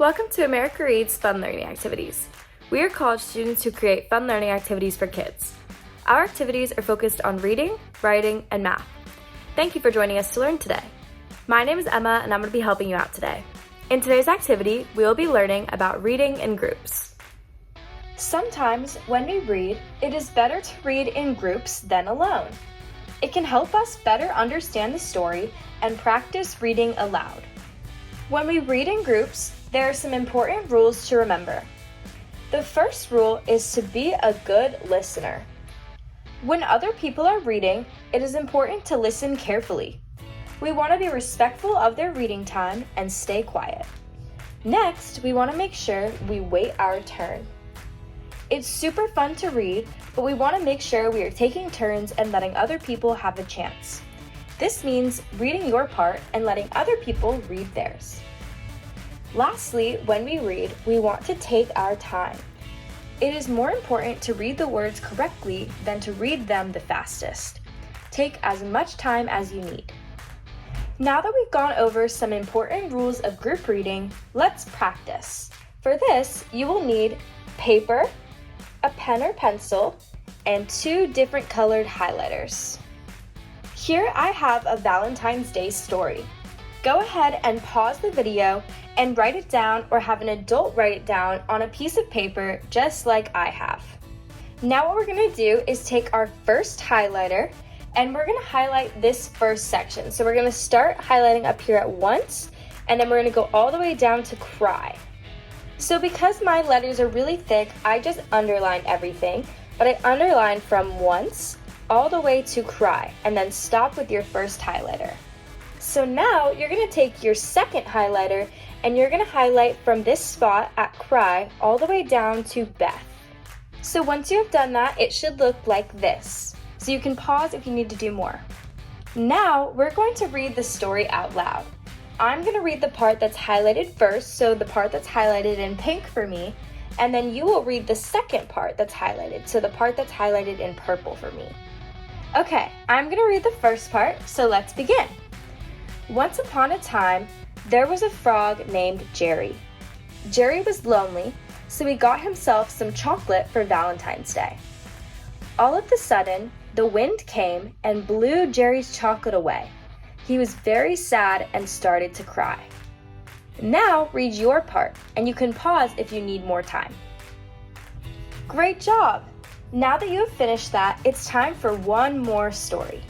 Welcome to America Reads Fun Learning Activities. We are college students who create fun learning activities for kids. Our activities are focused on reading, writing, and math. Thank you for joining us to learn today. My name is Emma and I'm going to be helping you out today. In today's activity, we will be learning about reading in groups. Sometimes when we read, it is better to read in groups than alone. It can help us better understand the story and practice reading aloud. When we read in groups, there are some important rules to remember. The first rule is to be a good listener. When other people are reading, it is important to listen carefully. We want to be respectful of their reading time and stay quiet. Next, we want to make sure we wait our turn. It's super fun to read, but we want to make sure we are taking turns and letting other people have a chance. This means reading your part and letting other people read theirs. Lastly, when we read, we want to take our time. It is more important to read the words correctly than to read them the fastest. Take as much time as you need. Now that we've gone over some important rules of group reading, let's practice. For this, you will need paper, a pen or pencil, and 2 different colored highlighters. Here I have a Valentine's Day story. Go ahead and pause the video and write it down or have an adult write it down on a piece of paper just like I have. Now what we're going to do is take our first highlighter and we're going to highlight this first section. So we're going to start highlighting up here at once and then we're going to go all the way down to cry. So because my letters are really thick, I just underlined everything, but I underlined from once all the way to cry and then stop with your first highlighter. So now you're going to take your second highlighter and you're going to highlight from this spot at cry all the way down to Beth. So once you have done that, it should look like this. So you can pause if you need to do more. Now we're going to read the story out loud. I'm going to read the part that's highlighted first, so the part that's highlighted in pink for me, and then you will read the second part that's highlighted, so the part that's highlighted in purple for me. Okay, I'm going to read the first part, so let's begin. Once upon a time, there was a frog named Jerry. Jerry was lonely, so he got himself some chocolate for Valentine's Day. All of a sudden, the wind came and blew Jerry's chocolate away. He was very sad and started to cry. Now read your part, and you can pause if you need more time. Great job! Now that you have finished that, it's time for one more story.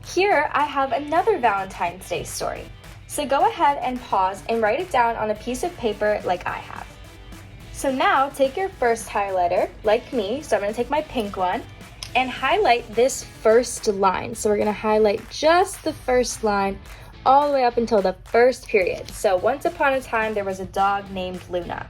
Here I have another Valentine's Day story. So go ahead and pause and write it down on a piece of paper like I have. So now take your first highlighter, like me, so I'm going to take my pink one, and highlight this first line. So we're going to highlight just the first line all the way up until the first period. So once upon a time there was a dog named Luna.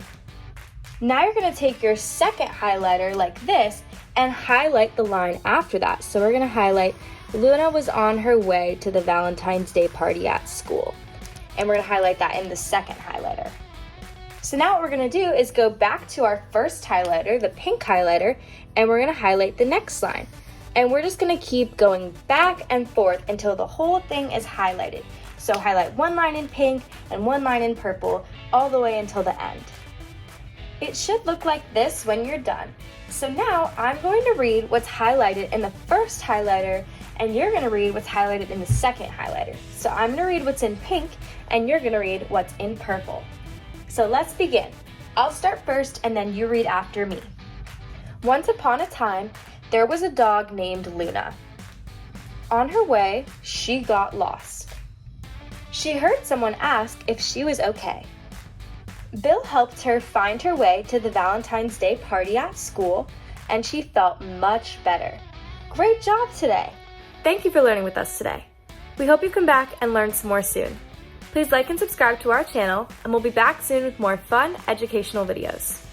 Now you're going to take your second highlighter like this and highlight the line after that. So we're going to highlight Luna was on her way to the Valentine's Day party at school. And we're going to highlight that in the second highlighter. So now what we're going to do is go back to our first highlighter, the pink highlighter, and we're going to highlight the next line. And we're just going to keep going back and forth until the whole thing is highlighted. So highlight one line in pink and one line in purple all the way until the end. It should look like this when you're done. So now I'm going to read what's highlighted in the first highlighter and you're going to read what's highlighted in the second highlighter. So I'm going to read what's in pink and you're going to read what's in purple. So let's begin. I'll start first and then you read after me. Once upon a time, there was a dog named Luna. On her way, she got lost. She heard someone ask if she was okay. Bill helped her find her way to the Valentine's Day party at school, and she felt much better. Great job today! Thank you for learning with us today. We hope you come back and learn some more soon. Please like and subscribe to our channel, and we'll be back soon with more fun, educational videos.